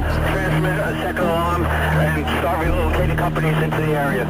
transmit a second alarm and start relocating companies into the area.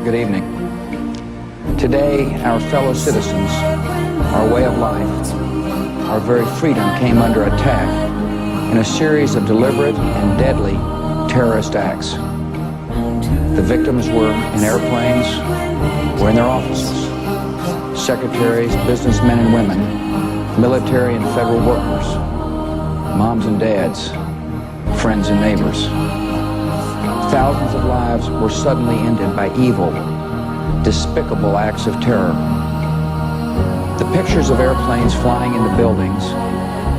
Good evening. Today, our fellow citizens, our way of life, our very freedom came under attack in a series of deliberate and deadly terrorist acts. The victims were in airplanes, were in their offices. Secretaries, businessmen and women, military and federal workers, moms and dads, friends and neighbors. Thousands of lives were suddenly ended by evil, despicable acts of terror. The pictures of airplanes flying into buildings,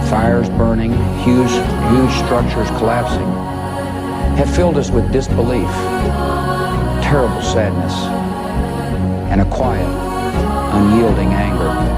fires burning, huge structures collapsing, have filled us with disbelief, terrible sadness, and a quiet, unyielding anger.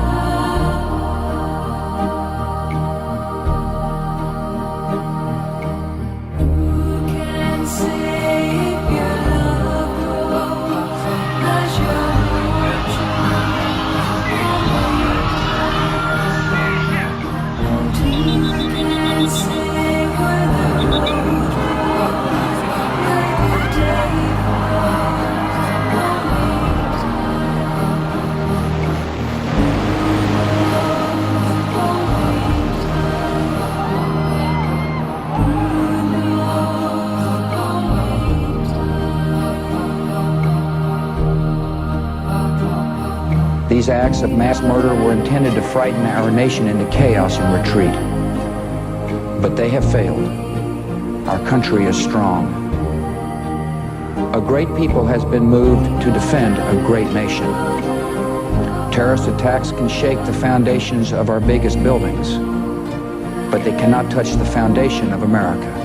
These acts of mass murder were intended to frighten our nation into chaos and retreat. But they have failed. Our country is strong. A great people has been moved to defend a great nation. Terrorist attacks can shake the foundations of our biggest buildings, but they cannot touch the foundation of America.